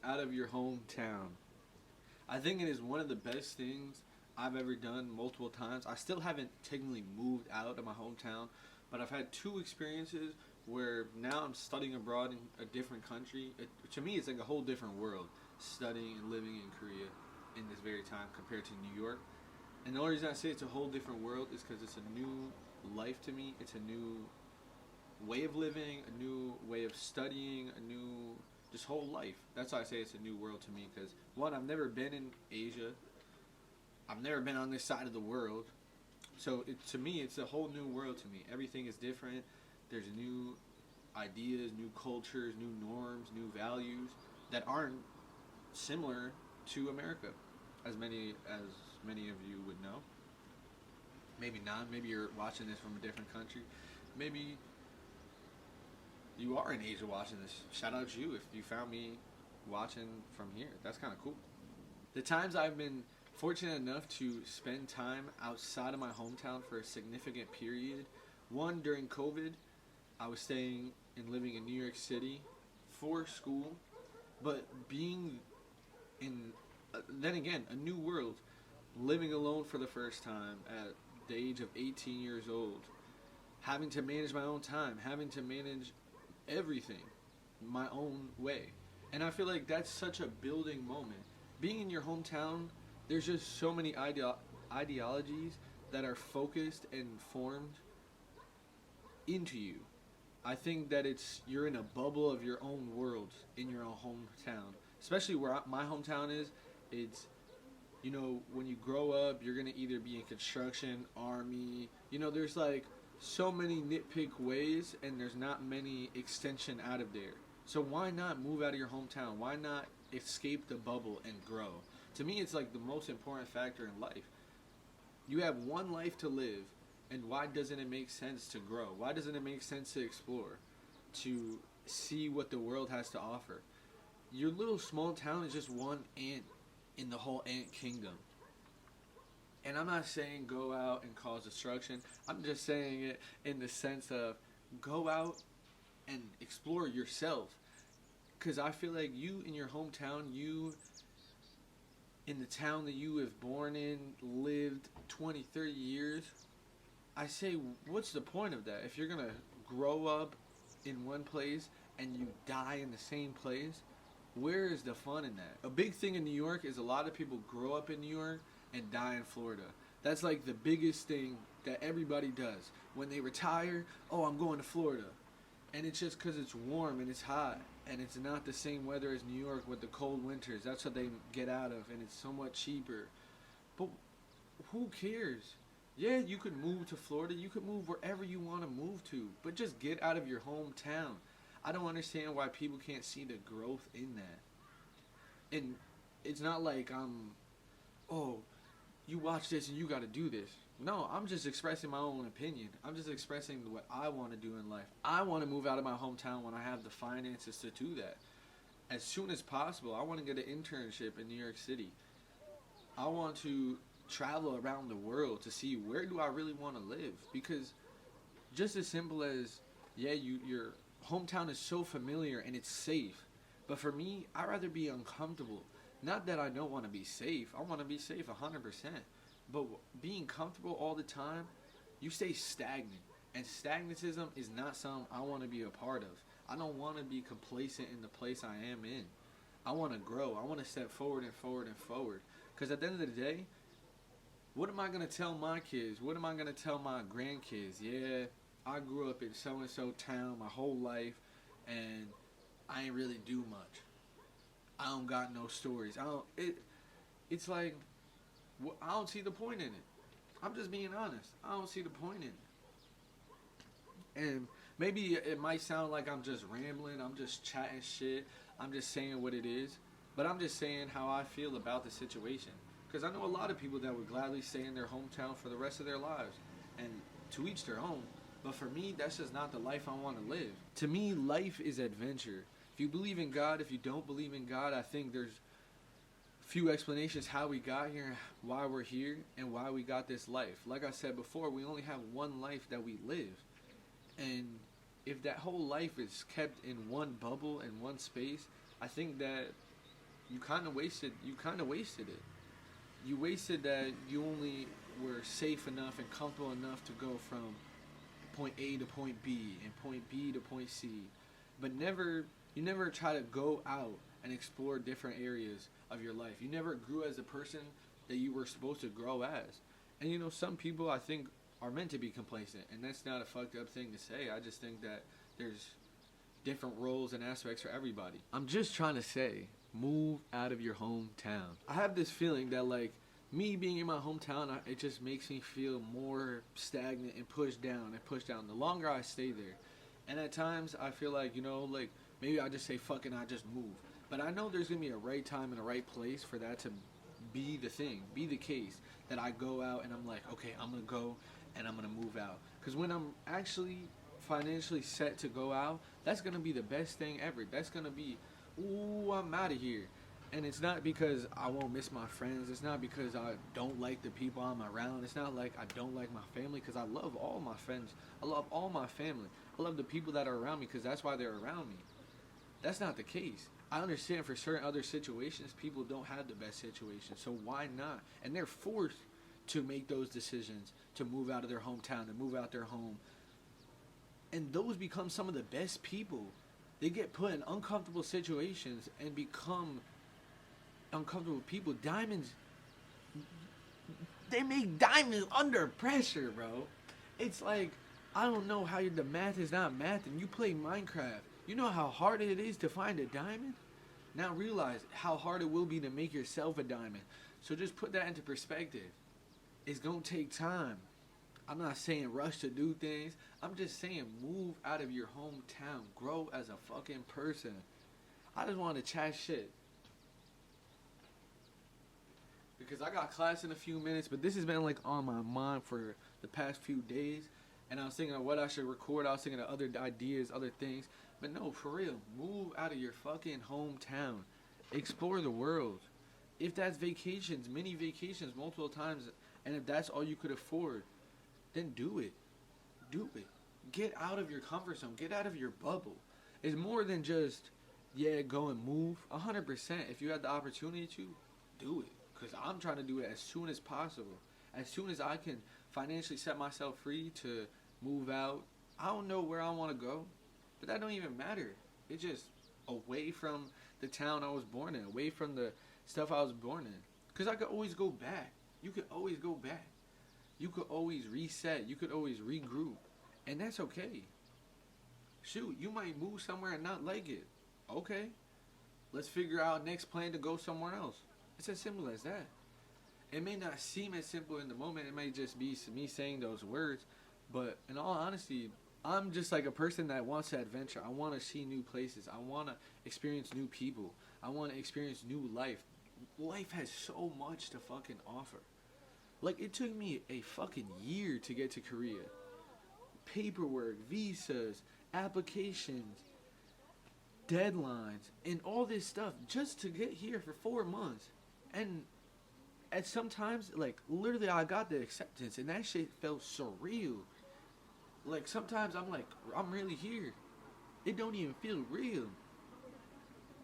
out of your hometown. I think it is one of the best things I've ever done multiple times. I still haven't technically moved out of my hometown, but I've had two experiences where now I'm studying abroad in a different country. To me, it's like a whole different world studying and living in Korea in this very time compared to New York. And the only reason I say it's a whole different world is because it's a new life to me. It's a new way of living, a new way of studying, a new just whole life. That's why I say it's a new world to me because one, I've never been in Asia. I've never been on this side of the world. So to me, it's a whole new world to me. Everything is different. There's new ideas, new cultures, new norms, new values that aren't similar to America, as many of you would know. Maybe not. Maybe you're watching this from a different country. Maybe you are in Asia watching this. Shout out to you if you found me watching from here. That's kind of cool. The times I've been fortunate enough to spend time outside of my hometown for a significant period. One, during COVID, I was staying and living in New York City for school, but being in, then again, a new world, living alone for the first time at the age of 18 years old, having to manage my own time, having to manage everything my own way. And I feel like that's such a building moment. Being in your hometown, there's just so many ideologies that are focused and formed into you. I think that you're in a bubble of your own world in your own hometown. Especially where my hometown is, it's, when you grow up, you're going to either be in construction, army, there's like so many nitpick ways and there's not many extension out of there. So why not move out of your hometown? Why not escape the bubble and grow? To me, it's like the most important factor in life. You have one life to live, and why doesn't it make sense to grow? Why doesn't it make sense to explore, to see what the world has to offer? Your little small town is just one ant in the whole ant kingdom. And I'm not saying go out and cause destruction. I'm just saying it in the sense of go out and explore yourself. Because I feel like you in your hometown, you in the town that you have born in, lived 20, 30 years, I say, what's the point of that? If you're going to grow up in one place and you die in the same place, where is the fun in that? A big thing in New York is a lot of people grow up in New York and die in Florida. That's like the biggest thing that everybody does. When they retire, oh, I'm going to Florida. And it's just because it's warm and it's hot. And it's not the same weather as New York with the cold winters. That's what they get out of. And it's so much cheaper. But who cares? Yeah, you could move to Florida. You could move wherever you want to move to. But just get out of your hometown. I don't understand why people can't see the growth in that. And it's not like oh, you watch this and you got to do this. No, I'm just expressing my own opinion. I'm just expressing what I want to do in life. I want to move out of my hometown when I have the finances to do that. As soon as possible, I want to get an internship in New York City. I want to travel around the world to see where do I really want to live. Because just as simple as, yeah, your hometown is so familiar and it's safe. But for me, I'd rather be uncomfortable. Not that I don't want to be safe. I want to be safe 100%. But being comfortable all the time, you stay stagnant. And stagnatism is not something I want to be a part of. I don't want to be complacent in the place I am in. I want to grow. I want to step forward and forward and forward. Because at the end of the day, what am I going to tell my kids? What am I going to tell my grandkids? Yeah, I grew up in so-and-so town my whole life, and I ain't really do much. I don't got no stories. It's like, I don't see the point in it. I'm just being honest. I don't see the point in it. And maybe it might sound like I'm just rambling. I'm just chatting shit. I'm just saying what it is. But I'm just saying how I feel about the situation. Because I know a lot of people that would gladly stay in their hometown for the rest of their lives. And to each their own. But for me, that's just not the life I want to live. To me, life is adventure. If you believe in God, if you don't believe in God, I think there's few explanations how we got here, why we're here, and why we got this life. Like I said before, we only have one life that we live. And if that whole life is kept in one bubble, in one space, I think that You kind of wasted it. You wasted that you only were safe enough and comfortable enough to go from point A to point B and point B to point C, but you never try to go out and explore different areas of your life. You never grew as a person that you were supposed to grow as. And some people I think are meant to be complacent, and that's not a fucked up thing to say. I just think that there's different roles and aspects for everybody. I'm just trying to say, move out of your hometown. I have this feeling that like me being in my hometown, it just makes me feel more stagnant and pushed down and pushed down the longer I stay there. And at times I feel like, like maybe I just say fuck it and I just move. But I know there's going to be a right time and a right place for that to be the thing, be the case, that I go out and I'm like, okay, I'm going to go and I'm going to move out. Because when I'm actually financially set to go out, that's going to be the best thing ever. That's going to be, ooh, I'm out of here. And it's not because I won't miss my friends. It's not because I don't like the people I'm around. It's not like I don't like my family, because I love all my friends. I love all my family. I love the people that are around me because that's why they're around me. That's not the case. I understand for certain other situations, people don't have the best situations. So why not? And they're forced to make those decisions, to move out of their hometown, to move out their home. And those become some of the best people. They get put in uncomfortable situations and become uncomfortable people. Diamonds, they make diamonds under pressure, bro. It's like, I don't know how the math is not math, and you play Minecraft. You know how hard it is to find a diamond? Now realize how hard it will be to make yourself a diamond. So just put that into perspective. It's going to take time. I'm not saying rush to do things. I'm just saying move out of your hometown. Grow as a fucking person. I just want to chat shit. Because I got class in a few minutes, but this has been like on my mind for the past few days. And I was thinking of what I should record. I was thinking of other ideas, other things. But no, for real, move out of your fucking hometown. Explore the world. If that's vacations, mini vacations, multiple times, and if that's all you could afford, then do it. Do it. Get out of your comfort zone. Get out of your bubble. It's more than just, go and move. 100%. If you have the opportunity to, do it. Because I'm trying to do it as soon as possible. As soon as I can financially set myself free to move out. I don't know where I want to go, but that don't even matter. It's just away from the town I was born in, away from the stuff I was born in. Because I could always go back. You could always go back. You could always reset. You could always regroup. And that's okay. Shoot, you might move somewhere and not like it. Okay. Let's figure out next plan to go somewhere else. It's as simple as that. It may not seem as simple in the moment. It may just be me saying those words. But in all honesty, I'm just like a person that wants to adventure. I want to see new places. I want to experience new people. I want to experience new life. Life has so much to fucking offer. Like, it took me a fucking year to get to Korea. Paperwork, visas, applications, deadlines, and all this stuff just to get here for 4 months. And at sometimes, like, literally I got the acceptance, and that shit felt surreal. Like, sometimes I'm like, I'm really here. It don't even feel real.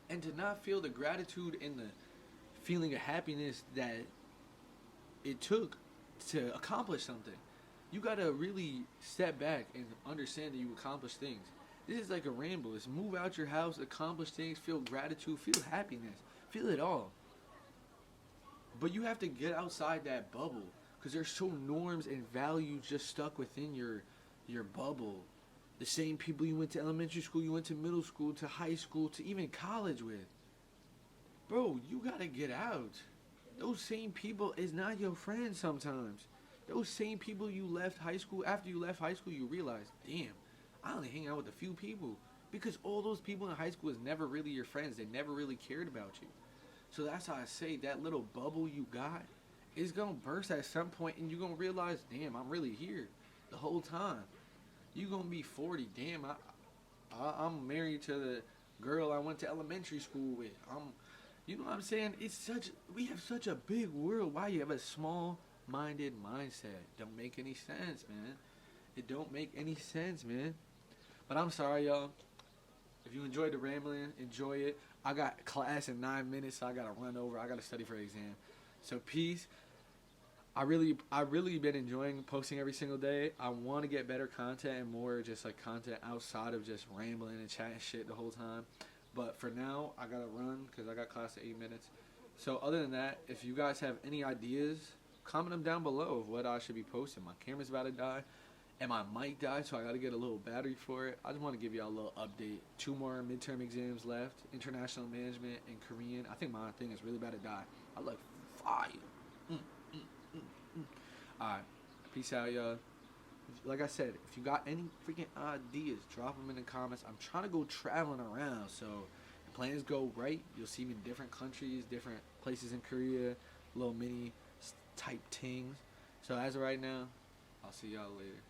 And to not feel the gratitude and the feeling of happiness that it took to accomplish something. You gotta really step back and understand that you accomplished things. This is like a rainbow. It's move out your house, accomplish things, feel gratitude, feel happiness, feel it all. But you have to get outside that bubble, because there's so norms and values just stuck within your bubble. The same people you went to elementary school, you went to middle school, to high school, to even college with. Bro, you gotta get out. Those same people is not your friends sometimes. Those same people you left high school, after you left high school, you realize, damn, I only hang out with a few people. Because all those people in high school is never really your friends. They never really cared about you. So that's how I say that little bubble you got is going to burst at some point, and you're going to realize, damn, I'm really here the whole time. You're going to be 40. Damn, I'm married to the girl I went to elementary school with. You know what I'm saying? We have such a big world. Why you have a small-minded mindset? Don't make any sense, man. It don't make any sense, man. But I'm sorry, y'all. If you enjoyed the rambling, enjoy it. I got class in 9 minutes, so I gotta run over. I gotta study for the exam. So peace. I really been enjoying posting every single day. I want to get better content and more just like content outside of just rambling and chatting shit the whole time. But for now, I gotta run because I got class in 8 minutes. So other than that, if you guys have any ideas, comment them down below of what I should be posting. My camera's about to die, and my mic died, so I gotta get a little battery for it. I just want to give y'all a little update. 2 more midterm exams left: international management and Korean. I think my thing is really about to die. I look fire. Mm, mm, mm, mm. Alright, peace out, y'all. Like I said, if you got any freaking ideas, drop them in the comments. I'm trying to go traveling around, so if plans go right, you'll see me in different countries, different places in Korea, little mini type things. So as of right now, I'll see y'all later.